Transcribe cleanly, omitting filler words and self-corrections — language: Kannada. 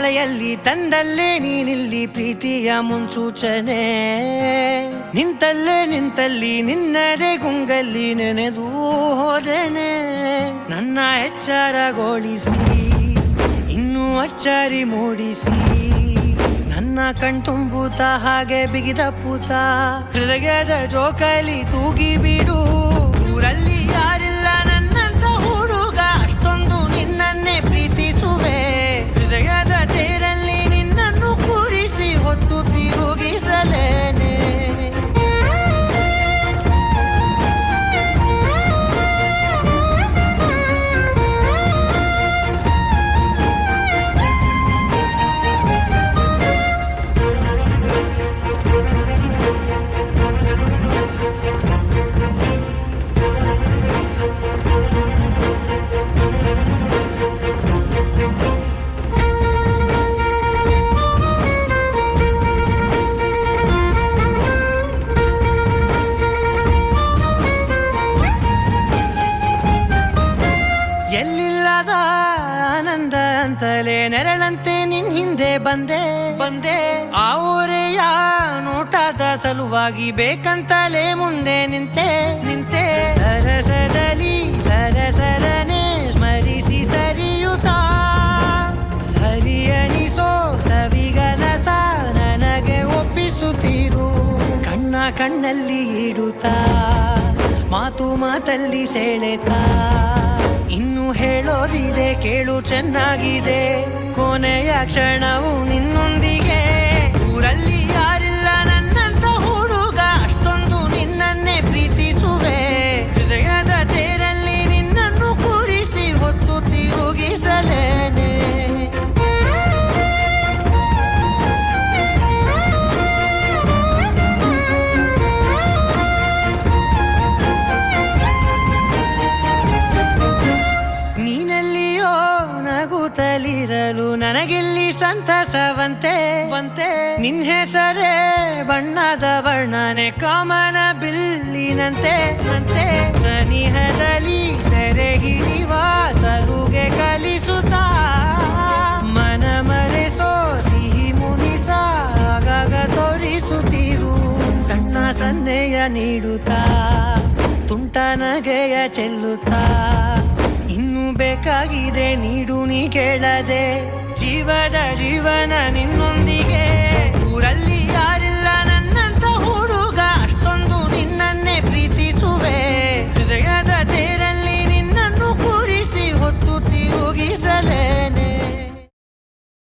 ಮಳೆಯಲ್ಲಿ ತಂದಲ್ಲೇ ನೀನಿಲ್ಲಿ ಪ್ರೀತಿಯ ಮುನ್ಸೂಚನೆ ನಿಂತಲ್ಲಿ ನಿನ್ನದೇ ಗುಂಗಲ್ಲಿ ನೆನೆದು ಹೋದೆನೆ ನನ್ನ ಎಚ್ಚರಗೊಳಿಸಿ ಇನ್ನೂ ಅಚ್ಚರಿ ಮೂಡಿಸಿ ನನ್ನ ಕಣ್ತುಂಬುತ್ತ ಹಾಗೆ ಬಿಗಿದಪ್ಪುತ್ತ ಹೃದಯದ ಜೋಕಾಲಿ ತೂಗಿ ಬಿಡು ಊರಲ್ಲಿ ಯಾರಿಲ್ಲ ನನ್ನಂತ ಹುಡುಗ ಅಷ್ಟೊಂದು ನಿನ್ನನ್ನೇ ಪ್ರೀತಿಸುವೆ ಹೃದಯದ ತೇರಲ್ಲಿ ನಿನ್ನನ್ನು ಕೂರಿಸಿ ಹೊತ್ತು ತಿರುಗಿಸಲೇನೆ ಎಲ್ಲಿಲ್ಲದ ಆನಂದ ಅಂತಲೇ ನೆರಳಂತೆ ನಿನ್ ಹಿಂದೆ ಬಂದೆ ಆ ಊರೆಯ ನೋಟದ ಸಲುವಾಗಿ ಬೇಕಂತಲೇ ಮುಂದೆ ನಿಂತೆ ಸರಸದಲ್ಲಿ ಸರಸರನೆ ಸ್ಮರಿಸಿ ಸರಿಯುತ್ತಾ ಸರಿಯನಿಸೋ ಸವಿಗನಸ ನನಗೆ ಒಪ್ಪಿಸುತ್ತೀರು ಕಣ್ಣಲ್ಲಿ ಇಡುತ್ತಾ ಮಾತಲ್ಲಿ ಸೆಳೆತಾ ಇನ್ನು ಹೇಳೋದಿದೆ ಕೇಳು ಚೆನ್ನಾಗಿದೆ ಕೊನೆಯ ಕ್ಷಣವು ನಿನ್ನೊಂದಿಗೆ ಊರಲ್ಲಿ ಯಾರಿಲ್ಲ ನನ್ನಂತ ಹುಡುಗ ಅಷ್ಟೊಂದು ನಿನ್ನನ್ನೇ ಪ್ರೀತಿಸುವೆ ಹೃದಯದ ತೇರಲ್ಲಿ ನಿನ್ನನ್ನು ಕೂರಿಸಿ ಹೊತ್ತು ತಿರುಗಿಸಲೇನೆ ನೀನೆಲ್ಲಿಯೋ ನಗುತ್ತಲಿರಲು ನನಗಿಲ್ಲಿ ಸಂತಸವಂತೆ ನಿನ್ ಹೆಸರೇ ಬಣ್ಣದ ವರ್ಣನೆ ಕಾಮನ ಬಿಲ್ಲಿನಂತೆ ಸನಿಹದಲ್ಲಿ ಸೆರೆ ಹಿಡಿಯುವ ಸಲುಗೆ ಕಲಿಸುತ್ತಾ ಮನ ಮರೆಸೋ ಸಿಹಿ ಮುನಿಸ ಆಗಾಗ ತೋರಿಸುತ್ತಿರು ಸಣ್ಣ ಸನ್ನೆಯ ನೀಡುತ್ತಾ ತುಂಟ ನಗೆಯ ಚೆಲ್ಲುತ್ತಾ ಇನ್ನು ಬೇಕಾಗಿದೆ ನೀಡು ನೀ ಕೇಳದೆ ಜೀವನ ನಿನ್ನೊಂದಿಗೆ